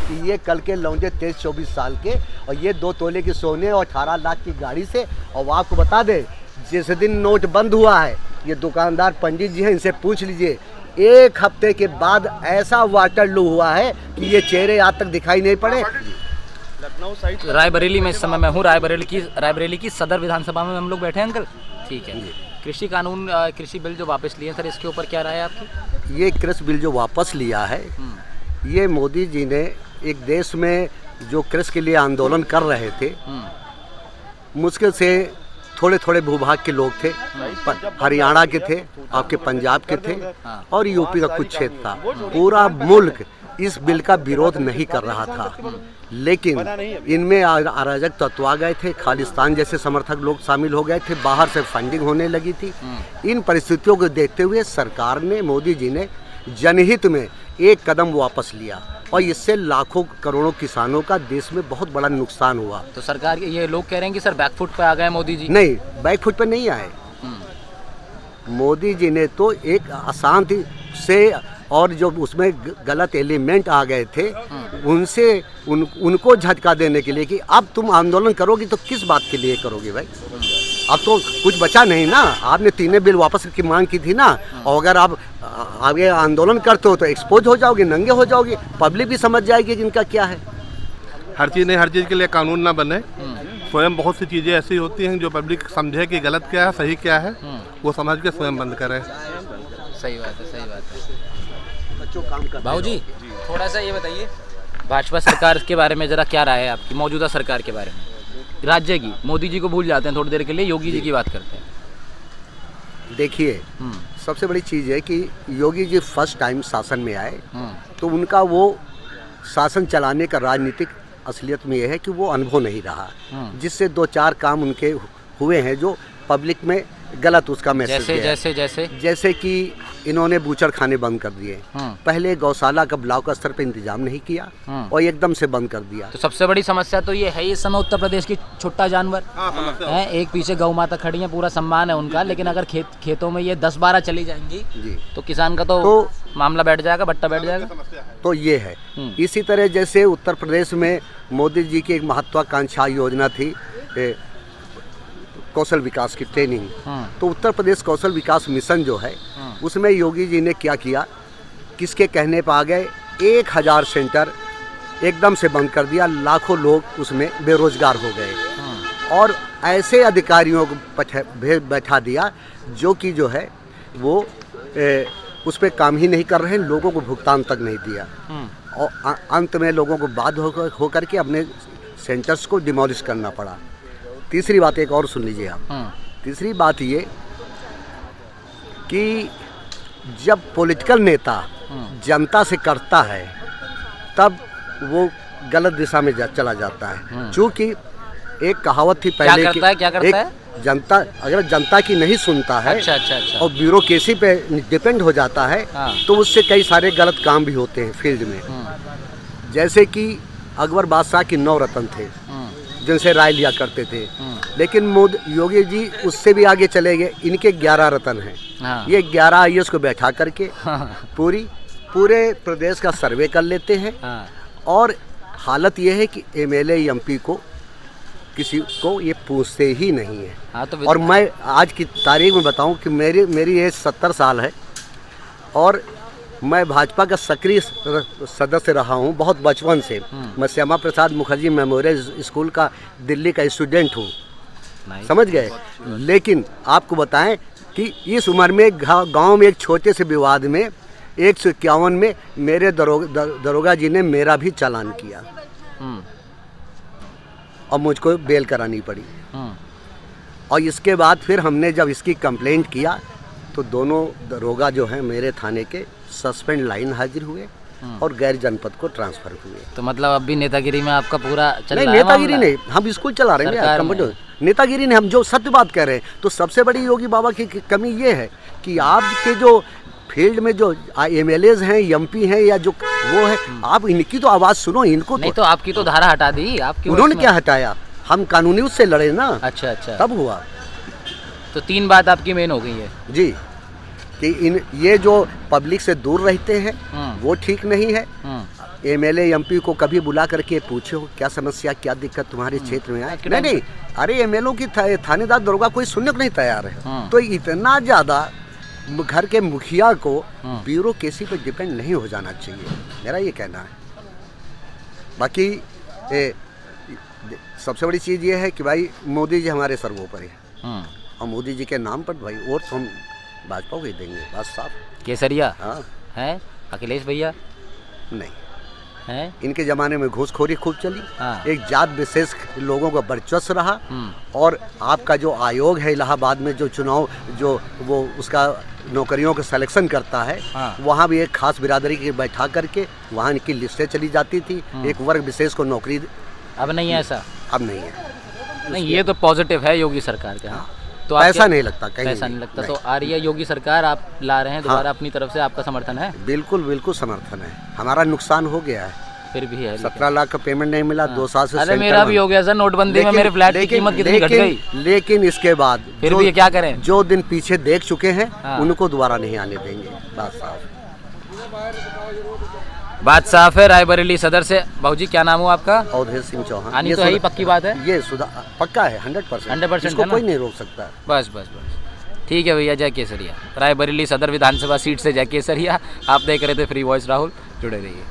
कि ये कल के लौंडे 23-24 साल के और ये 2 तोले की सोने और 18 लाख की गाड़ी से। और वो आपको बता दे, जिस दिन नोट बंद हुआ है, ये दुकानदार पंडित जी हैं, इनसे पूछ लीजिए, 1 हफ्ते के बाद ऐसा वाटरलू हुआ है कि ये चेहरे आज तक दिखाई नहीं पड़े। लखनऊ साइड रायबरेली में इस समय मैं हूँ, रायबरेली की सदर विधानसभा में हम लोग बैठे हैं अंकल। ठीक है, कृषि कानून, कृषि बिल जो वापस लिए सर, इसके ऊपर क्या राय है आपकी? ये कृषि बिल जो वापस लिया है, ये मोदी जी ने एक देश में जो कृषि के लिए आंदोलन कर रहे थे, मुश्किल से थोड़े थोड़े भूभाग के लोग थे, हरियाणा के थे, आपके पंजाब के थे और यूपी का कुछ क्षेत्र था। पूरा मुल्क इस बिल का विरोध नहीं कर रहा था, लेकिन इनमें अराजक तत्व आ गए थे, खालिस्तान जैसे समर्थक लोग शामिल हो गए थे, बाहर से फंडिंग होने लगी थी। इन परिस्थितियों को देखते हुए सरकार ने, मोदी जी ने जनहित में एक कदम वापस लिया और इससे लाखों करोड़ों किसानों का देश में बहुत बड़ा नुकसान हुआ। तो सरकार, ये लोग कह रहे हैं कि सर बैकफुट पे आ गए मोदी जी। नहीं, बैकफुट पे नहीं आए। मोदी जी ने तो एक अशांति से और जो उसमें गलत एलिमेंट आ गए थे, उनसे उनको झटका देने के लिए कि अब तुम आंदोलन करोगे तो किस बात के लिए करोगे भाई? अब तो कुछ बचा नहीं ना। आपने 3 बिल वापस की मांग की थी ना, और अगर आप आगे आंदोलन करते हो तो एक्सपोज हो जाओगे, नंगे हो जाओगे, पब्लिक भी समझ जाएगी कि इनका क्या है। हर चीज़ के लिए कानून ना बने। स्वयं बहुत सी चीज़ें ऐसी होती हैं जो पब्लिक समझे कि गलत क्या है, सही क्या है, वो समझ के स्वयं बंद करें। सही बात है, सही बात है। बच्चों काम करते भाऊ जी, थोड़ा सा ये बताइए, भाजपा सरकार के बारे में ज़रा क्या राय है आपकी, मौजूदा सरकार के बारे में, राज्य की? मोदी जी को भूल जाते हैं थोड़ी देर के लिए, योगी जी की बात करते हैं। देखिए, सबसे बड़ी चीज़ है कि योगी जी फर्स्ट टाइम शासन में आए, तो उनका वो शासन चलाने का राजनीतिक असलियत में यह है कि वो अनुभव नहीं रहा, जिससे 2-4 काम उनके हुए हैं जो पब्लिक में गलत उसका मैसेज जैसे कि इन्होंने बूचड़ खाने बंद कर दिए। पहले गौशाला का ब्लॉक स्तर पे इंतजाम नहीं किया और एकदम से बंद कर दिया। तो सबसे बड़ी समस्या तो ये है, इस समय उत्तर प्रदेश की छोटा जानवर है, एक पीछे गौ माता खड़ी है, पूरा सम्मान है उनका, लेकिन अगर खेतों में ये 10-12 चली जाएंगी जी, तो किसान का तो मामला बैठ जाएगा, बट्टा बैठ जाएगा। तो ये है। इसी तरह जैसे उत्तर प्रदेश में मोदी जी की एक महत्वाकांक्षा योजना थी कौशल विकास की ट्रेनिंग, तो उत्तर प्रदेश कौशल विकास मिशन जो है, उसमें योगी जी ने क्या किया, किसके कहने पर आ गए, 1000 सेंटर एकदम से बंद कर दिया, लाखों लोग उसमें बेरोजगार हो गए और ऐसे अधिकारियों को बैठा दिया जो कि जो है वो उस पर काम ही नहीं कर रहे हैं, लोगों को भुगतान तक नहीं दिया और अंत में लोगों को बाध्य होकर के अपने सेंटर्स को डिमोलिश करना पड़ा। तीसरी बात एक और सुन लीजिए आप। तीसरी बात ये कि जब पॉलिटिकल नेता जनता से करता है तब वो गलत दिशा में चला जाता है। चूँकि एक कहावत थी पहले क्या करता है? जनता अगर जनता की नहीं सुनता है अच्छा। और ब्यूरोक्रेसी पे डिपेंड हो जाता है तो उससे कई सारे गलत काम भी होते हैं फील्ड में। जैसे कि अकबर बादशाह की 9 रत्न थे जिनसे राय लिया करते थे, लेकिन योगी जी उससे भी आगे चले गए, इनके 11 रत्न हैं। ये 11 IAS को बैठा करके पूरे प्रदेश का सर्वे कर लेते हैं और हालत ये है कि MLA MP को किसी को ये पूछते ही नहीं है। और मैं आज की तारीख में बताऊं कि मेरी एज 70 साल है और मैं भाजपा का सक्रिय सदस्य रहा हूं बहुत बचपन से। मैं श्यामा प्रसाद मुखर्जी मेमोरियल स्कूल का दिल्ली का स्टूडेंट हूं, समझ गए। लेकिन आपको बताएं कि इस उम्र में गांव में एक छोटे से विवाद में 151 में मेरे दरोगा जी ने मेरा भी चालान किया और मुझको बेल करानी पड़ी। और इसके बाद फिर हमने जब इसकी कंप्लेंट किया तो दोनों दरोगा जो हैं मेरे थाने के सस्पेंड लाइन हाजिर हुए और गैर जनपद को ट्रांसफर हुए। तो मतलब अब भी नेतागिरी में आपका पूरा चल रहा है? नेतागिरी नहीं, हम स्कूल चला रहे हैं। नेतागिरी नहीं, हम जो सत्य बात कह रहे हैं। तो सबसे बड़ी योगी बाबा की कमी ये है कि आपके जो फील्ड में जो MLAs हैं, MP हैं या जो वो है, आप इनकी तो आवाज़ सुनो। इनको नहीं तो आपकी तो धारा हटा दी आपकी। उन्होंने क्या हटाया? हम कानूनी उससे लड़े ना। अच्छा तब हुआ। तो 3 बात आपकी मेन हो गई है जी कि ये जो पब्लिक से दूर रहते हैं वो ठीक नहीं है। एमएलए एमपी को कभी बुला करके पूछो क्या समस्या क्या दिक्कत तुम्हारे क्षेत्र में है? नहीं, अरे एमएलए की थानेदार दरोगा कोई सुनने को नहीं तैयार है। तो इतना ज़्यादा घर के मुखिया को ब्यूरोक्रेसी पर डिपेंड नहीं हो जाना चाहिए, मेरा ये कहना है। बाकी सबसे बड़ी चीज़ ये है कि भाई मोदी जी हमारे सर्वोपरि है और मोदी जी के नाम पर भाई वोट तो हम भाजपा को ही देंगे, बात साफ। केसरिया हाँ है अखिलेश भैया नहीं है, इनके ज़माने में घूसखोरी खूब चली। हाँ। एक जात विशेष लोगों का वर्चस्व रहा और आपका जो आयोग है इलाहाबाद में जो चुनाव जो वो उसका नौकरियों का सिलेक्शन करता है, हाँ। वहाँ भी एक खास बिरादरी की बैठा करके वहाँ इनकी लिस्टें चली जाती थी, एक वर्ग विशेष को नौकरी। अब नहीं है ऐसा? अब नहीं है। नहीं, ये तो पॉजिटिव है योगी सरकार का। हाँ। तो ऐसा नहीं लगता, कहीं ऐसा नहीं लगता। तो आ रही है योगी सरकार, आप ला रहे हैं दोबारा, अपनी तरफ से आपका समर्थन है? बिल्कुल बिल्कुल समर्थन है। हमारा नुकसान हो गया है, फिर भी है 17 लाख का पेमेंट नहीं मिला 2 साल से। अरे मेरा भी हो गया सर, नोटबंदी में मेरे फ्लैट की कीमत कितनी घट गई। लेकिन इसके बाद फिर भी क्या करें, जो दिन पीछे देख चुके हैं उनको दोबारा नहीं आने देंगे, बात साफ। बात साफ है। रायबरेली सदर से बाबूजी क्या नाम हो आपका? अवधेश सिंह चौहान। आनी तो है, पक्की बात है, ये पक्का है 100%। इसको कोई नहीं रोक सकता। बस बस बस ठीक है भैया। जय केसरिया। रायबरेली सदर विधानसभा सीट से जय केसरिया। आप देख रहे थे फ्री वॉइस राहुल, जुड़े रहिए।